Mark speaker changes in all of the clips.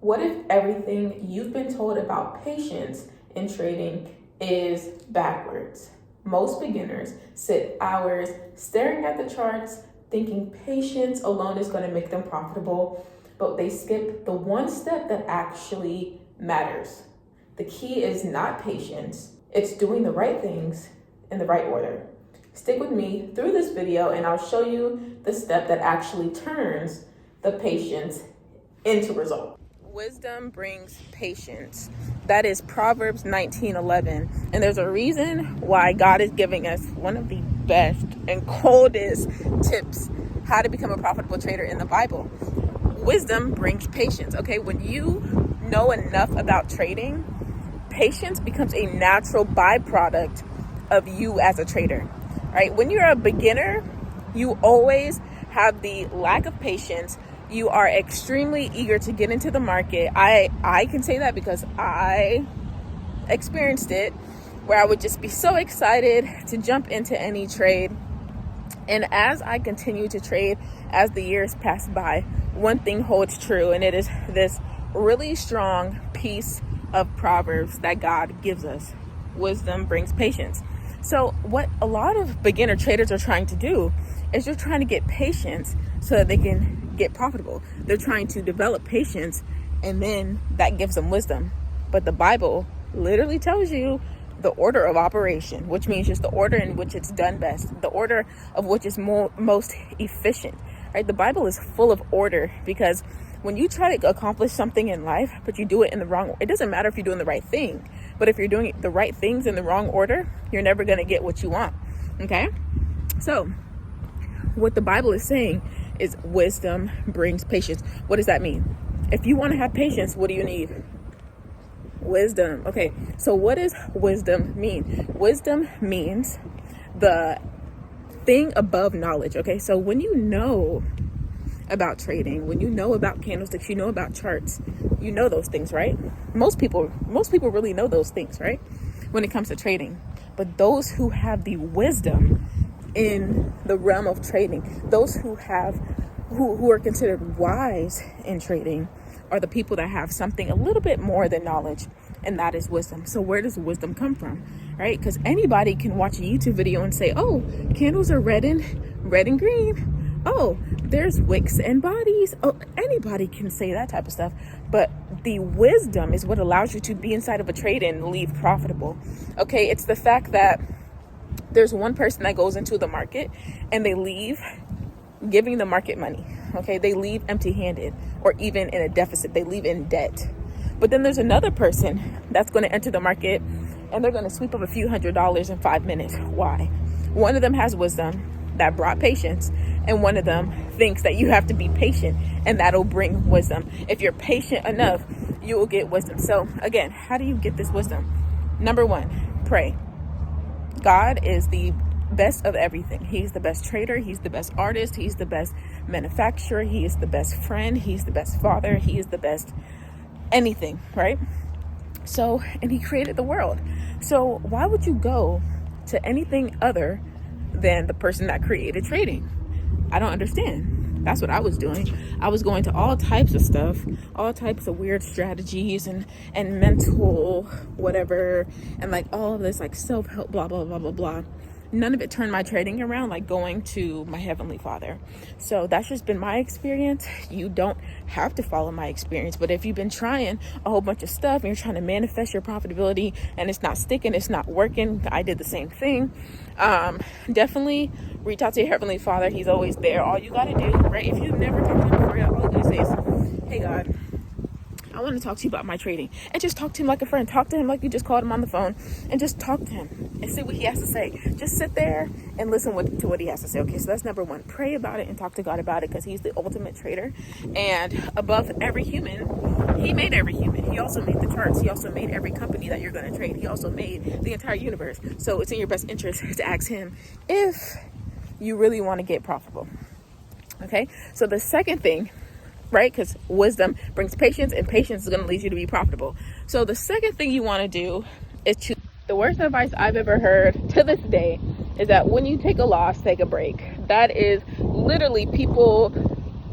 Speaker 1: What if everything you've been told about patience in trading is backwards? Most beginners sit hours staring at the charts, thinking patience alone is going to make them profitable, but they skip the one step that actually matters. The key is not patience, it's doing the right things in the right order. Stick with me through this video and I'll show you the step that actually turns the patience into result. Wisdom brings patience. That is Proverbs 19:11. And there's a reason why God is giving us one of the best and coldest tips how to become a profitable trader in the Bible. Wisdom brings patience. Okay, when you know enough about trading, patience becomes a natural byproduct of you as a trader. Right? When you're a beginner, you always have the lack of patience. You are extremely eager to get into the market. I can say that because I experienced it, where I would just be so excited to jump into any trade. And as I continue to trade, as the years pass by, one thing holds true, and it is this really strong piece of Proverbs that God gives us. Wisdom brings patience. So what a lot of beginner traders are trying to do is they're trying to get patience so that they can get profitable. They're trying to develop patience, and then that gives them wisdom. But the Bible literally tells you the order of operation, which means just the order in which it's done best, the order of which is most efficient, right? The Bible is full of order, because when you try to accomplish something in life, but you do it in the wrong, it doesn't matter if you're doing the right thing, but if you're doing the right things in the wrong order, you're never going to get what you want. Okay? So what the Bible is saying is wisdom brings patience. What does that mean? If you want to have patience, what do you need? Wisdom. Okay, so what does wisdom mean? Wisdom means the thing above knowledge. Okay, so when you know about trading, when you know about candlesticks, you know about charts, you know those things, right? Most people really know those things, right? When it comes to trading. But those who have the wisdom in the realm of trading, those who are considered wise in trading, are the people that have something a little bit more than knowledge, and that is wisdom. So where does wisdom come from, right? Because anybody can watch a YouTube video and say, oh, candles are red and green. Oh, there's wicks and bodies. Oh, anybody can say that type of stuff. But the wisdom is what allows you to be inside of a trade and leave profitable. Okay, it's the fact that there's one person that goes into the market and they leave giving the market money. Okay, they leave empty-handed, or even in a deficit. They leave in debt. But then there's another person that's going to enter the market and they're going to sweep up a few $100s in 5 minutes. Why? One of them has wisdom that brought patience, and one of them thinks that you have to be patient and that'll bring wisdom. If you're patient enough, you will get wisdom. So again, how do you get this wisdom? Number one, pray. God is the best of everything. He's the best trader. He's the best artist. He's the best manufacturer. He is the best friend. He's the best father. He is the best anything, right? So, and he created the world. So why would you go to anything other than the person that created trading? I don't understand. That's what I was doing. I was going to all types of stuff, all types of weird strategies and mental whatever, and like all of this like self-help, blah, blah, blah, blah, blah. None of it turned my trading around like going to my Heavenly Father. So that's just been my experience. You don't have to follow my experience, but if you've been trying a whole bunch of stuff and you're trying to manifest your profitability and it's not sticking, it's not working, I did the same thing. Definitely reach out to your Heavenly Father. He's always there. All you got to do, right? If you've never talked to him before, all you got to say is, hey God, I want to talk to you about my trading. And just talk to him like a friend. Talk to him like you just called him on the phone, and just talk to him and see what he has to say. Just sit there and listen to what he has to say. Okay, so that's number one. Pray about it and talk to God about it, because he's the ultimate trader. And above every human, he made every human. He also made the charts. He also made every company that you're going to trade. He also made the entire universe. So it's in your best interest to ask him if you really want to get profitable. Okay, so the second thing, right? Because wisdom brings patience, and patience is going to lead you to be profitable. So the second thing you want to do is choose. The worst advice I've ever heard to this day is that when you take a loss, take a break. That is literally people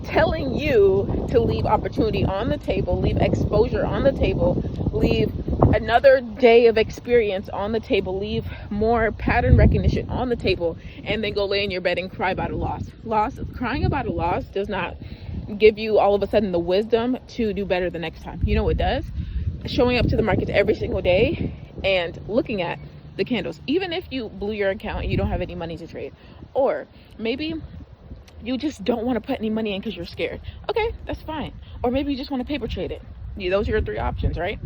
Speaker 1: telling you to leave opportunity on the table, leave exposure on the table, leave another day of experience on the table, leave more pattern recognition on the table, and then go lay in your bed and cry about a loss. Crying about a loss does not give you all of a sudden the wisdom to do better the next time. You know what does? Showing up to the markets every single day and looking at the candles, even if you blew your account and you don't have any money to trade, or maybe you just don't want to put any money in because you're scared. Okay, that's fine. Or maybe you just want to paper trade it. Those are your 3 options, right?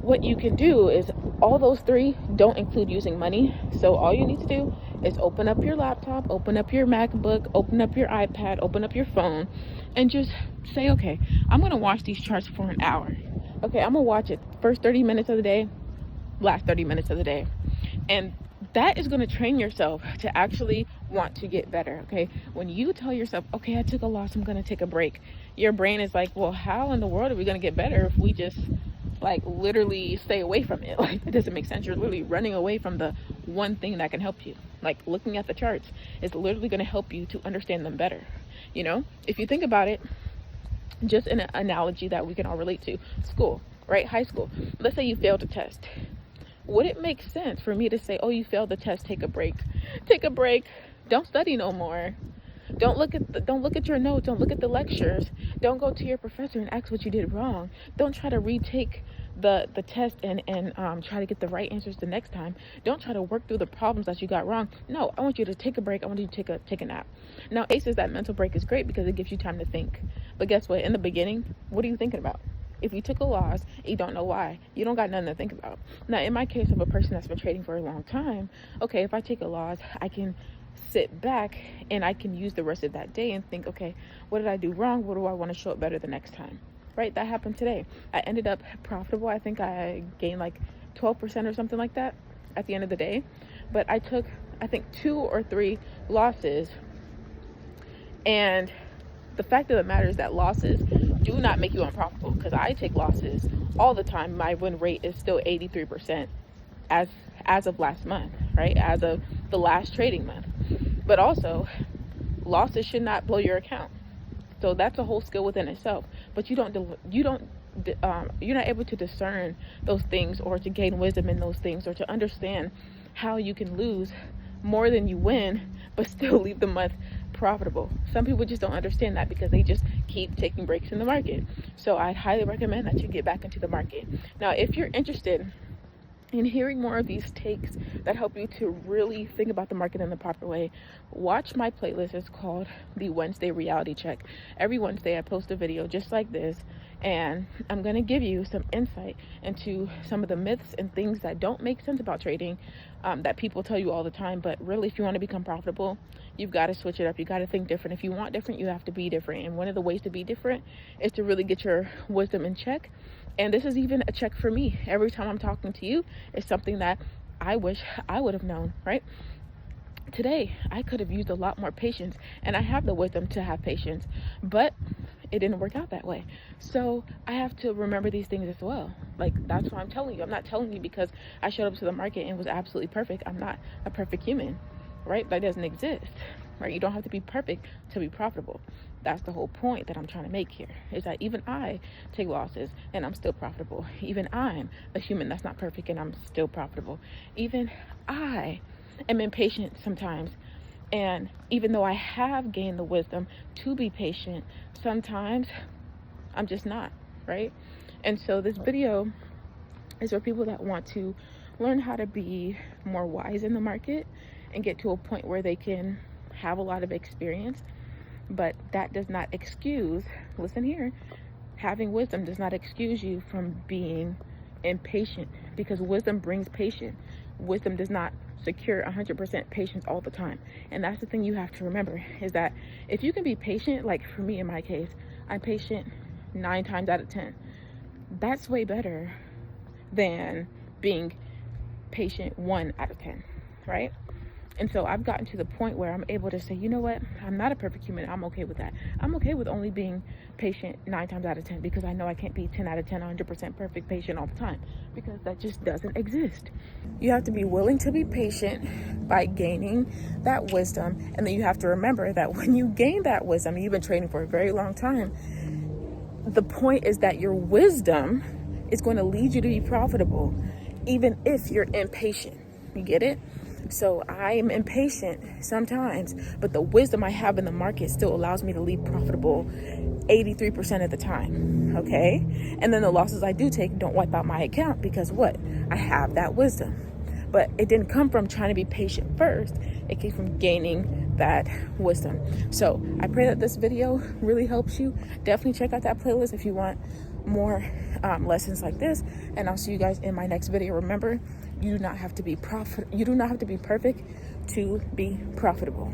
Speaker 1: What you can do is, all those 3 don't include using money. So all you need to do is open up your laptop, open up your MacBook, open up your iPad, open up your phone, and just say, okay, I'm going to watch these charts for an hour. Okay, I'm going to watch it first 30 minutes of the day, last 30 minutes of the day. And that is going to train yourself to actually want to get better. Okay, when you tell yourself, okay, I took a loss, I'm going to take a break, your brain is like, well, how in the world are we going to get better if we just like literally stay away from it? Like, it doesn't make sense. You're literally running away from the one thing that can help you. Like, looking at the charts is literally going to help you to understand them better. You know, if you think about it, just an analogy that we can all relate to: school, right? High school. Let's say you failed a test. Would it make sense for me to say, oh, you failed the test, take a break, don't study no more, don't look at your notes, don't look at the lectures, don't go to your professor and ask what you did wrong, don't try to retake the test and try to get the right answers the next time, don't try to work through the problems that you got wrong. No, I want you to take a break. I want you to take a nap. Now, ACEs, that mental break is great because it gives you time to think. But guess what? In the beginning, what are you thinking about? If you took a loss, you don't know why, you don't got nothing to think about. Now, in my case of a person that's been trading for a long time, okay, if I take a loss, I can sit back and I can use the rest of that day and think, okay, what did I do wrong? What do I want to show up better the next time? Right? That happened today. I ended up profitable. I think I gained like 12% or something like that at the end of the day. But I took, I think, 2 or 3 losses. And the fact of the matter is that losses do not make you unprofitable, because I take losses all the time. My win rate is still 83% as of last month, right? As of the last trading month. But also, losses should not blow your account. So that's a whole skill within itself. But you're not able to discern those things, or to gain wisdom in those things, or to understand how you can lose more than you win but still leave the month profitable. Some people just don't understand that because they just keep taking breaks in the market. So I'd highly recommend that you get back into the market. Now, if you're interested in hearing more of these takes that help you to really think about the market in the proper way, watch my playlist. It's called the Wednesday Reality Check. Every Wednesday I post a video just like this, and I'm going to give you some insight into some of the myths and things that don't make sense about trading, that people tell you all the time. But really, if you want to become profitable, you've got to switch it up. You got to think different. If you want different, you have to be different. And one of the ways to be different is to really get your wisdom in check. And this is even a check for me. Every time I'm talking to you, it's something that I wish I would have known, right? Today, I could have used a lot more patience, and I have the wisdom to have patience, but it didn't work out that way. So I have to remember these things as well. Like, that's why I'm telling you. I'm not telling you because I showed up to the market and was absolutely perfect. I'm not a perfect human, right? That doesn't exist, right? You don't have to be perfect to be profitable. That's the whole point that I'm trying to make here, is that even I take losses and I'm still profitable. Even I'm a human that's not perfect and I'm still profitable. Even I am impatient sometimes. And even though I have gained the wisdom to be patient, sometimes I'm just not, right? And so this video is for people that want to learn how to be more wise in the market and get to a point where they can have a lot of experience. But that does not excuse, listen here, having wisdom does not excuse you from being impatient, because wisdom brings patience. Wisdom does not secure 100% patience all the time. And that's the thing you have to remember, is that if you can be patient, like for me in my case, I'm patient 9 times out of 10. That's way better than being patient 1 out of 10, right? And so I've gotten to the point where I'm able to say, you know what, I'm not a perfect human. I'm okay with that. I'm okay with only being patient 9 times out of 10, because I know I can't be 10 out of 10, 100% perfect patient all the time, because that just doesn't exist. You have to be willing to be patient by gaining that wisdom. And then you have to remember that when you gain that wisdom, you've been training for a very long time, the point is that your wisdom is going to lead you to be profitable, even if you're impatient. You get it? So I am impatient sometimes, but the wisdom I have in the market still allows me to lead profitable 83% of the time. Okay? And then the losses I do take don't wipe out my account, because what? I have that wisdom. But it didn't come from trying to be patient first. It came from gaining that wisdom. So I pray that this video really helps you. Definitely check out that playlist if you want more lessons like this. And I'll see you guys in my next video. Remember, you do not have to be perfect to be profitable.